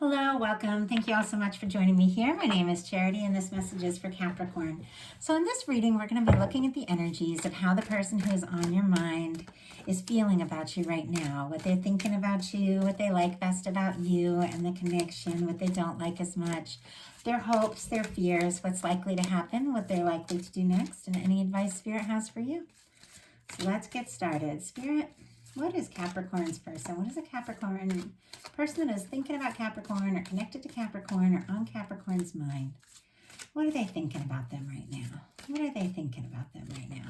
Hello, welcome. Thank you all so much for joining me here. My name is Charity and this message is for Capricorn. So in this reading, we're going to be looking at the energies of how the person who is on your mind is feeling about you right now, what they're thinking about you, what they like best about you and the connection, what they don't like as much, their hopes, their fears, what's likely to happen, what they're likely to do next, and any advice Spirit has for you. So let's get started. Spirit, what is Capricorn's person? What is a Capricorn person that is thinking about Capricorn or connected to Capricorn or on Capricorn's mind? What are they thinking about them right now? What are they thinking about them right now?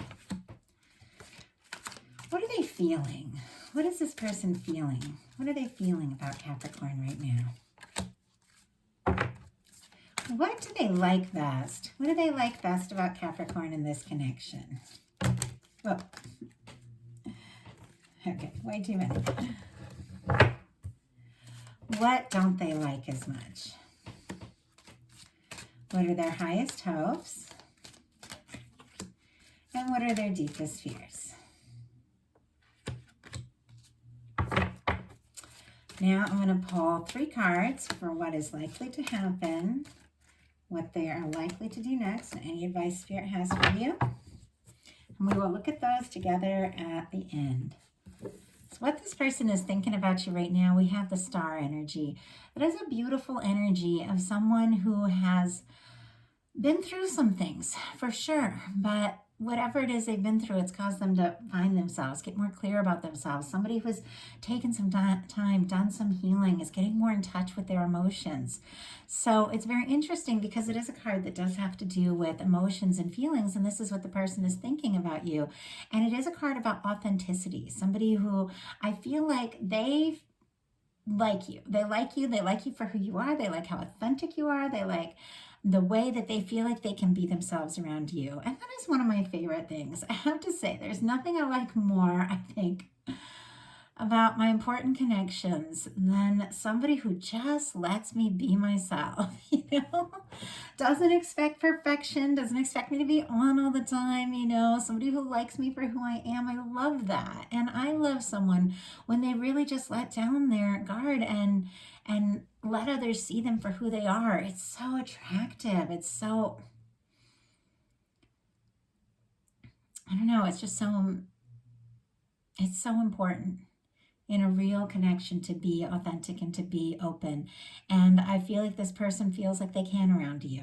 What are they feeling? What is this person feeling? What are they feeling about Capricorn right now? What do they like best? What do they like best about Capricorn in this connection? Whoa. Okay, way too many. What don't they like as much? What are their highest hopes? And what are their deepest fears? Now I'm going to pull 3 cards for what is likely to happen, what they are likely to do next, and any advice Spirit has for you. And we will look at those together at the end. So what this person is thinking about you right now, we have the star energy. It is a beautiful energy of someone who has been through some things, for sure. But whatever it is they've been through, it's caused them to find themselves, get more clear about themselves. Somebody who's taken some time, done some healing, is getting more in touch with their emotions. So it's very interesting because it is a card that does have to do with emotions and feelings, and this is what the person is thinking about you. And it is a card about authenticity. Somebody who I feel like they like you. They like you. They like you for who you are. They like how authentic you are. They like the way that they feel like they can be themselves around you. And that is one of my favorite things. I have to say, there's nothing I like more, I think, about my important connections than somebody who just lets me be myself, doesn't expect perfection, doesn't expect me to be on all the time, somebody who likes me for who I am. I love that. And I love someone when they really just let down their guard and let others see them for who they are. It's so attractive. It's so, I don't know, it's so important in a real connection to be authentic and to be open. And I feel like this person feels like they can around you.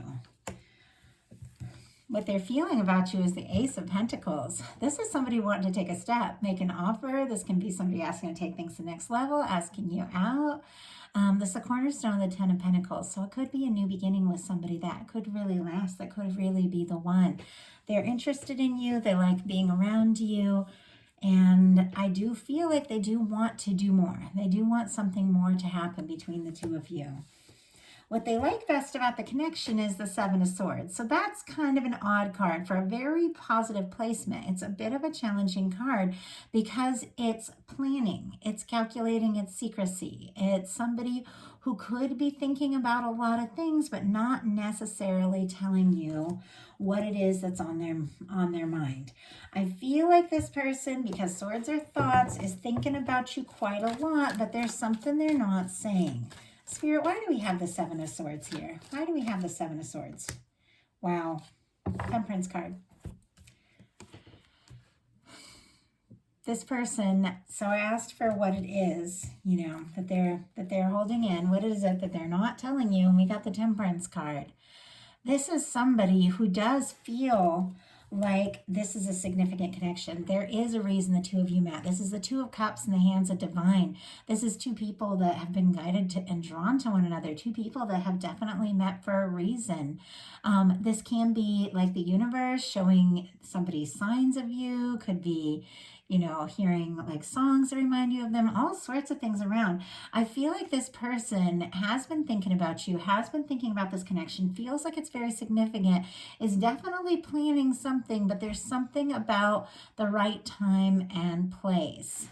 What they're feeling about you is the Ace of Pentacles. This is somebody wanting to take a step, make an offer. This can be somebody asking to take things to the next level, asking you out. This is a cornerstone of the 10 of Pentacles. So it could be a new beginning with somebody that could really last, that could really be the one. They're interested in you. They like being around you. And I do feel like they do want to do more. They do want something more to happen between the two of you. What they like best about the connection is the 7 of Swords. So that's kind of an odd card for a very positive placement. It's a bit of a challenging card because it's planning, it's calculating, it's secrecy. It's somebody who could be thinking about a lot of things, but not necessarily telling you what it is that's on their mind. I feel like this person, because swords are thoughts, is thinking about you quite a lot, but there's something they're not saying. Spirit, why do we have the 7 of Swords here? Why do we have the 7 of Swords? Wow. Temperance card. This person, so I asked for what it is, that they're holding in. What is it that they're not telling you? And we got the Temperance card. This is somebody who does feel like this is a significant connection. There is a reason the two of you met. This is the 2 of Cups in the hands of Divine. This is 2 people that have been guided to and drawn to one another. 2 people that have definitely met for a reason. This can be like the universe showing somebody signs of you. Could be, hearing like songs that remind you of them, all sorts of things around. I feel like this person has been thinking about you, has been thinking about this connection, feels like it's very significant, is definitely planning something, but there's something about the right time and place.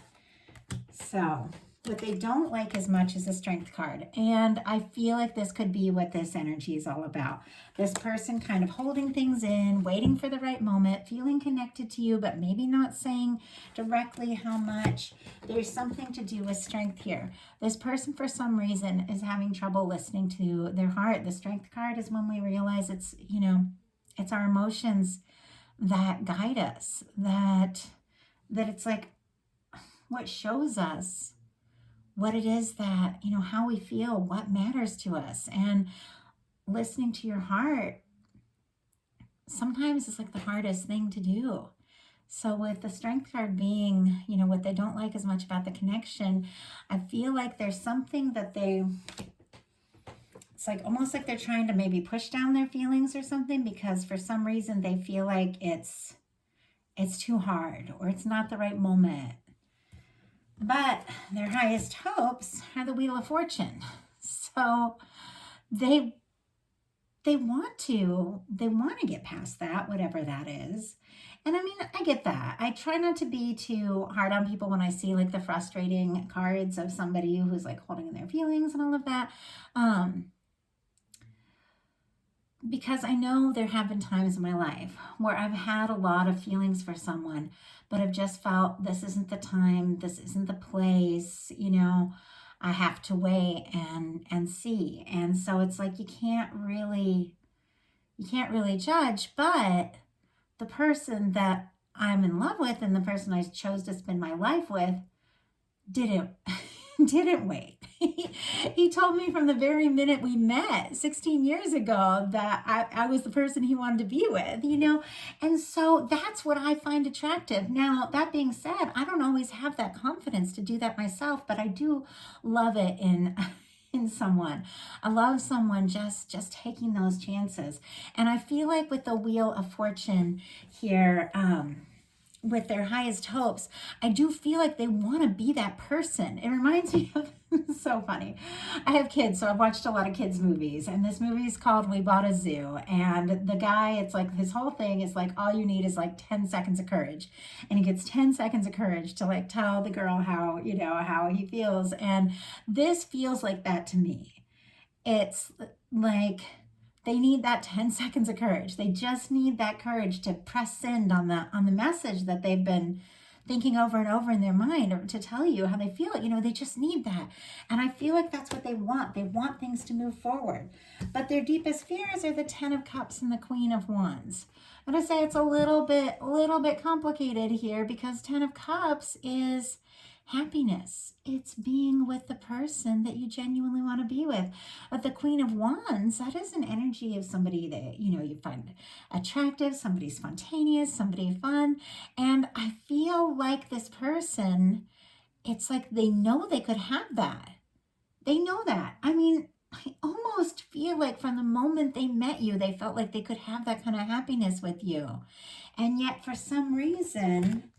So What they don't like as much is the Strength card. And I feel like this could be what this energy is all about. This person kind of holding things in, waiting for the right moment, feeling connected to you, but maybe not saying directly how much. There's something to do with Strength here. This person, for some reason, is having trouble listening to their heart. The Strength card is when we realize it's, you know, it's our emotions that guide us, that it's like what shows us what it is that, you know, how we feel, what matters to us. And listening to your heart sometimes is like the hardest thing to do. So with the Strength card being, you know, what they don't like as much about the connection, I feel like there's something that it's like almost like they're trying to maybe push down their feelings or something, because for some reason they feel like it's too hard or it's not the right moment. But their highest hopes are the Wheel of Fortune. So they want to get past that, whatever that is. And I mean, I get that. I try not to be too hard on people when I see like the frustrating cards of somebody who's like holding in their feelings and all of that. Because I know there have been times in my life where I've had a lot of feelings for someone, but I've just felt this isn't the time, this isn't the place, you know, I have to wait and see. And so it's like you can't really judge, but the person that I'm in love with and the person I chose to spend my life with didn't wait. He told me from the very minute we met 16 years ago that I was the person he wanted to be with, you know? And so that's what I find attractive. Now, that being said, I don't always have that confidence to do that myself, but I do love it in someone. I love someone just taking those chances. And I feel like with the Wheel of Fortune here, with their highest hopes, I do feel like they want to be that person. It reminds me of, so funny. I have kids, so I've watched a lot of kids' movies, and this movie is called We Bought a Zoo. And the guy, it's like his whole thing is like, all you need is like 10 seconds of courage. And he gets 10 seconds of courage to like tell the girl how, you know, how he feels. And this feels like that to me. It's like, they need that 10 seconds of courage. They just need that courage to press send on the message that they've been thinking over and over in their mind, or to tell you how they feel. You know, they just need that. And I feel like that's what they want. They want things to move forward. But their deepest fears are the 10 of Cups and the Queen of Wands. I'm going to say it's a little bit complicated here, because 10 of Cups is happiness. It's being with the person that you genuinely want to be with. But the Queen of Wands, that is an energy of somebody that, you know, you find attractive, somebody spontaneous, somebody fun. And I feel like this person, it's like they know they could have that. They know that. I mean, I almost feel like from the moment they met you, they felt like they could have that kind of happiness with you. And yet for some reason,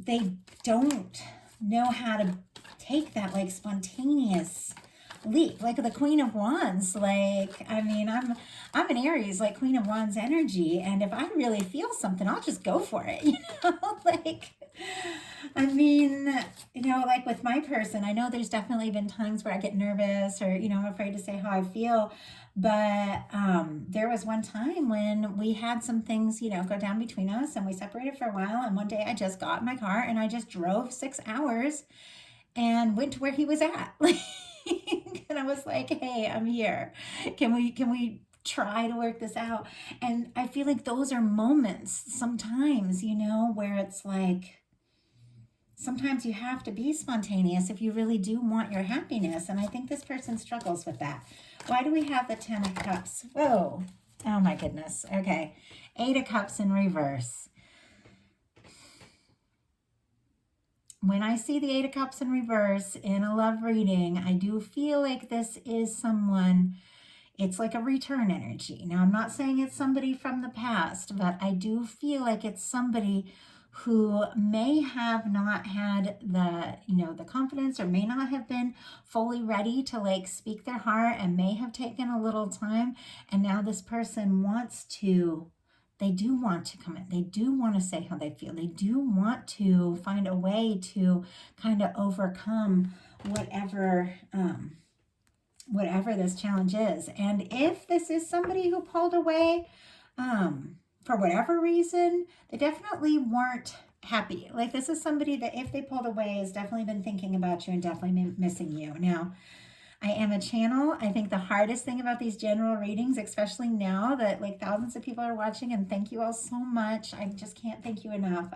they don't know how to take that like spontaneous leap. Like the Queen of Wands, like, I mean, I'm an Aries, like Queen of Wands energy. And if I really feel something, I'll just go for it, you know, like, I mean, you know, like with my person, I know there's definitely been times where I get nervous or, you know, I'm afraid to say how I feel. But there was one time when we had some things, you know, go down between us, and we separated for a while. And one day I just got in my car and I just drove 6 hours and went to where he was at. And I was like, hey, I'm here. Can we try to work this out? And I feel like those are moments sometimes, you know, where it's like, sometimes you have to be spontaneous if you really do want your happiness. And I think this person struggles with that. Why do we have the 10 of Cups? Whoa. Oh my goodness. Okay. 8 of Cups in reverse. When I see the 8 of Cups in reverse in a love reading, I do feel like this is someone, it's like a return energy. Now, I'm not saying it's somebody from the past, but I do feel like it's somebody who may have not had the, you know, the confidence, or may not have been fully ready to like speak their heart, and may have taken a little time. And now this person wants to They do want to come in. They do want to say how they feel. They do want to find a way to kind of overcome whatever whatever this challenge is. And if this is somebody who pulled away for whatever reason, they definitely weren't happy. Like, this is somebody that if they pulled away has definitely been thinking about you and definitely been missing you. Now, I am a channel. I think the hardest thing about these general readings, especially now that like thousands of people are watching, and thank you all so much. I just can't thank you enough.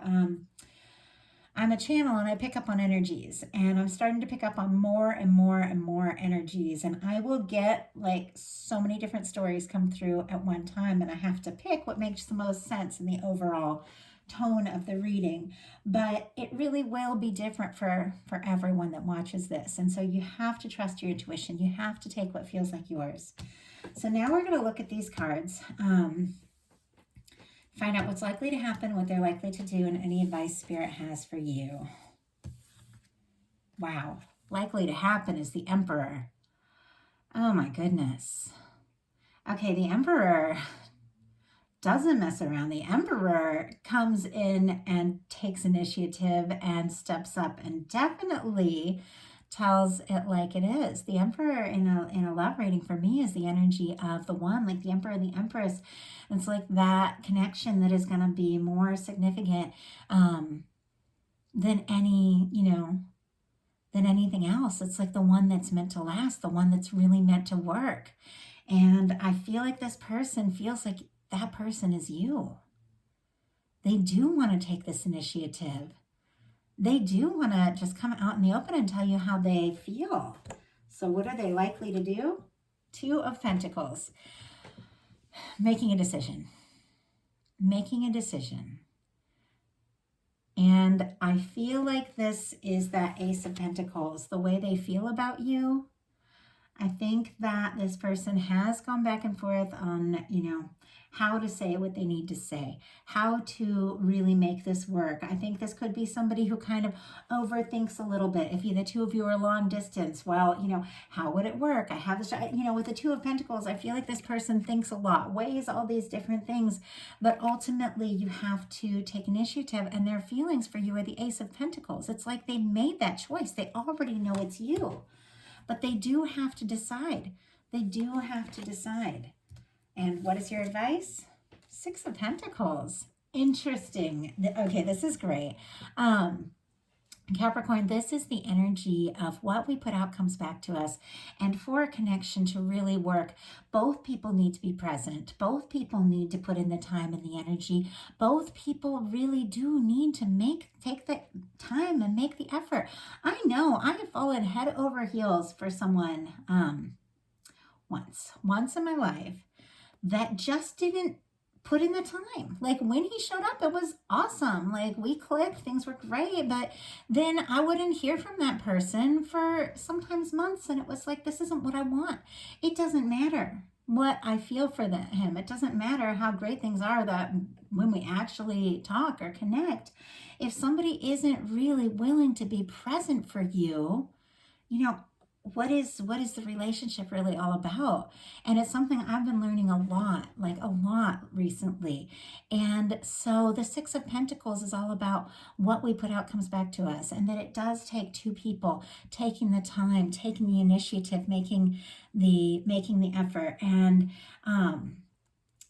I'm a channel and I pick up on energies, and I'm starting to pick up on more and more and more energies, and I will get like so many different stories come through at one time, and I have to pick what makes the most sense in the overall tone of the reading. But it really will be different for everyone that watches this, and so you have to trust your intuition. You have to take what feels like yours. So now we're going to look at these cards, find out what's likely to happen, what they're likely to do, and any advice Spirit has for you. Wow. Likely to happen is the Emperor. Oh my goodness. Okay, the Emperor doesn't mess around. The Emperor comes in and takes initiative and steps up and definitely tells it like it is. The Emperor in a love reading for me is the energy of the one, like the Emperor and the Empress. It's like that connection that is going to be more significant than any, than anything else. It's like the one that's meant to last, the one that's really meant to work. And I feel like this person feels like that person is you. They do want to take this initiative. They do want to just come out in the open and tell you how they feel. So what are they likely to do? Two of Pentacles. Making a decision. Making a decision. And I feel like this is that Ace of Pentacles. The way they feel about you. I think that this person has gone back and forth on, how to say what they need to say, how to really make this work. I think this could be somebody who kind of overthinks a little bit. If the two of you are long distance, well, how would it work? I have this, with the Two of Pentacles, I feel like this person thinks a lot, weighs all these different things, but ultimately you have to take initiative, and their feelings for you are the Ace of Pentacles. It's like they made that choice. They already know it's you, but they do have to decide. They do have to decide. And what is your advice? Six of Pentacles. Interesting. Okay, this is great. Capricorn, this is the energy of what we put out comes back to us. And for a connection to really work, both people need to be present. Both people need to put in the time and the energy. Both people really do need to take the time and make the effort. I know I have fallen head over heels for someone once in my life that just didn't put in the time. Like, when he showed up, it was awesome. Like, we clicked, things were great, but then I wouldn't hear from that person for sometimes months, and it was like, this isn't what I want. It doesn't matter what I feel for him. It doesn't matter how great things are that when we actually talk or connect, if somebody isn't really willing to be present for you, what is the relationship really all about? And it's something I've been learning a lot recently. And so the Six of Pentacles is all about what we put out comes back to us, and that it does take two people taking the time, taking the initiative, making the effort. And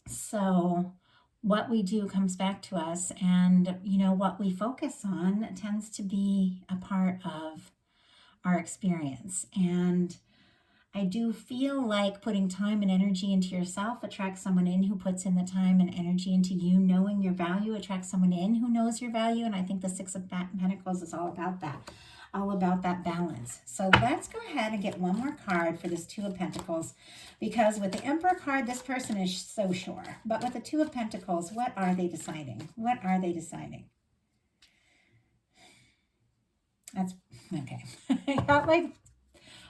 so what we do comes back to us, and what we focus on tends to be a part of our experience. And I do feel like putting time and energy into yourself attracts someone in who puts in the time and energy into you. Knowing your value attracts someone in who knows your value. And I think the Six of Pentacles is all about that balance. So let's go ahead and get one more card for this Two of Pentacles, because with the Emperor card, this person is so sure. But with the Two of Pentacles, what are they deciding? What are they deciding? That's okay. I got like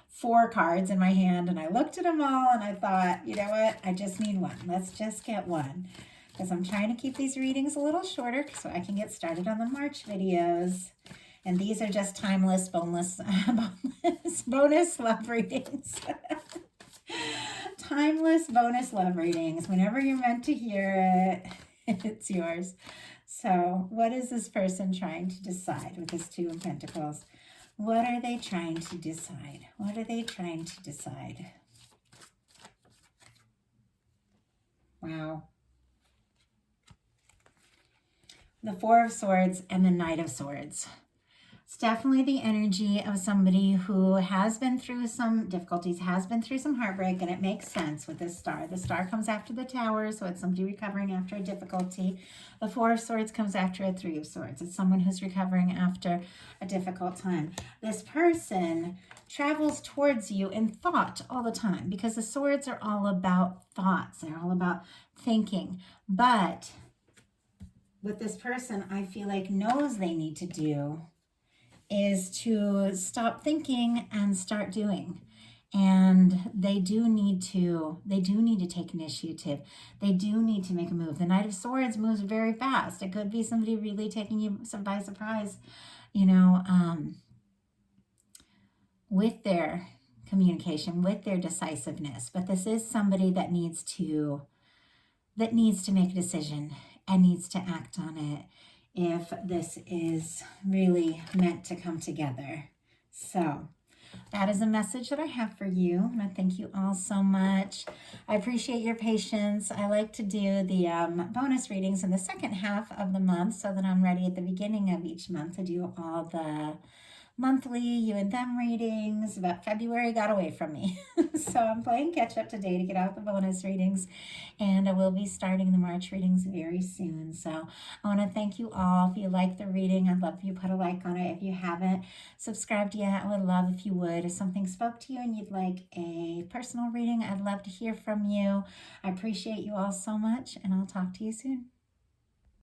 4 cards in my hand, and I looked at them all, and I thought, you know what? I just need one. Let's just get one, because I'm trying to keep these readings a little shorter so I can get started on the March videos. And these are just timeless, boneless bonus love readings. Timeless bonus love readings. Whenever you're meant to hear it. It's yours. So what is this person trying to decide with this Two of Pentacles? What are they trying to decide? What are they trying to decide? Wow. The Four of Swords and the Knight of Swords. It's definitely the energy of somebody who has been through some difficulties, has been through some heartbreak, and it makes sense with this star. The star comes after the Tower, so it's somebody recovering after a difficulty. The Four of Swords comes after a Three of Swords. It's someone who's recovering after a difficult time. This person travels towards you in thought all the time, because the swords are all about thoughts. They're all about thinking. But what this person, I feel like, knows they need to do is to stop thinking and start doing. And they do need to take initiative. They do need to make a move. The Knight of Swords moves very fast. It could be somebody really taking you by surprise, you know, with their communication, with their decisiveness. But this is somebody that needs to make a decision and needs to act on it if this is really meant to come together. So that is a message that I have for you, and I thank you all so much. I appreciate your patience. I like to do the bonus readings in the second half of the month so that I'm ready at the beginning of each month to do all the monthly you and them readings, but February got away from me. So I'm playing catch up today to get out the bonus readings, and I will be starting the March readings very soon. So I want to thank you all. If you like the reading, I'd love if you put a like on it. If you haven't subscribed yet, I would love if you would. If something spoke to you and you'd like a personal reading, I'd love to hear from you. I appreciate you all so much, and I'll talk to you soon.